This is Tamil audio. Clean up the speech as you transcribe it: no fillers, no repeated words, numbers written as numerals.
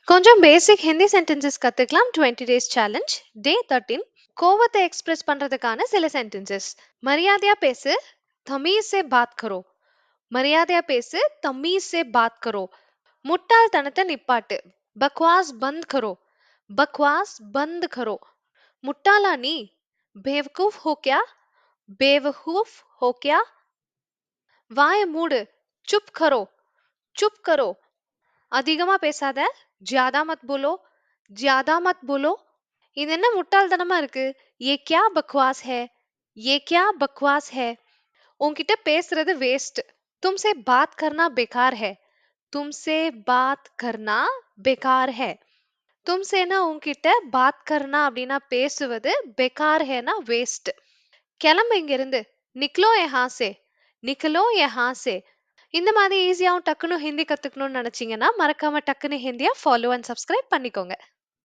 கொஞ்சம் பேசிக் ஹிந்தி சென்டென்சஸ் கத்துக்கலாம். 20 டேஸ் சேலஞ்ச் டே 13. கோவத்தை எக்ஸ்பிரஸ் பண்றதுக்கான சில சென்டென்சஸ். மரியாதையா பேசு, தமீஸ் से बात करो. மரியாதையா பேசு, தமீஸ் से बात करो. முட்டாள்தனத்தை நிப்பாட்டு, बकवास बंद करो. बकवास बंद करो. முட்டாளா நீ, बेवकूफ हो क्या? बेवकूफ हो क्या? வாய மூடு, चुप करो. चुप करो. அதிகமா பேசாத, ज्यादा मत बोलो. ज्यादा मत बोलो. இது என்ன முட்டாள்தனமா இருக்கு? ये क्या बकवास है? ये क्या बकवास है? உன்கிட்ட பேசுறது வேஸ்ட். तुमसे बात करना बेकार है. तुमसे बात करना बेकार है. तुमसेனா உன்கிட்ட बात करना அப்படின்னா பேசுவது, बेकार हैனா வேஸ்ட். கிளம்பு இங்க இருந்து. निकलो यहाँ से. निकलो यहाँ से. இந்த மாதிரி ஈஸியாவும் டக்குன்னு ஹிந்தி கத்துக்கணும்னு நினைச்சீங்கன்னா மறக்காம டக்குன்னு ஹிந்தியா ஃபாலோ அண்ட் சப்ஸ்கிரைப் பண்ணிக்கோங்க.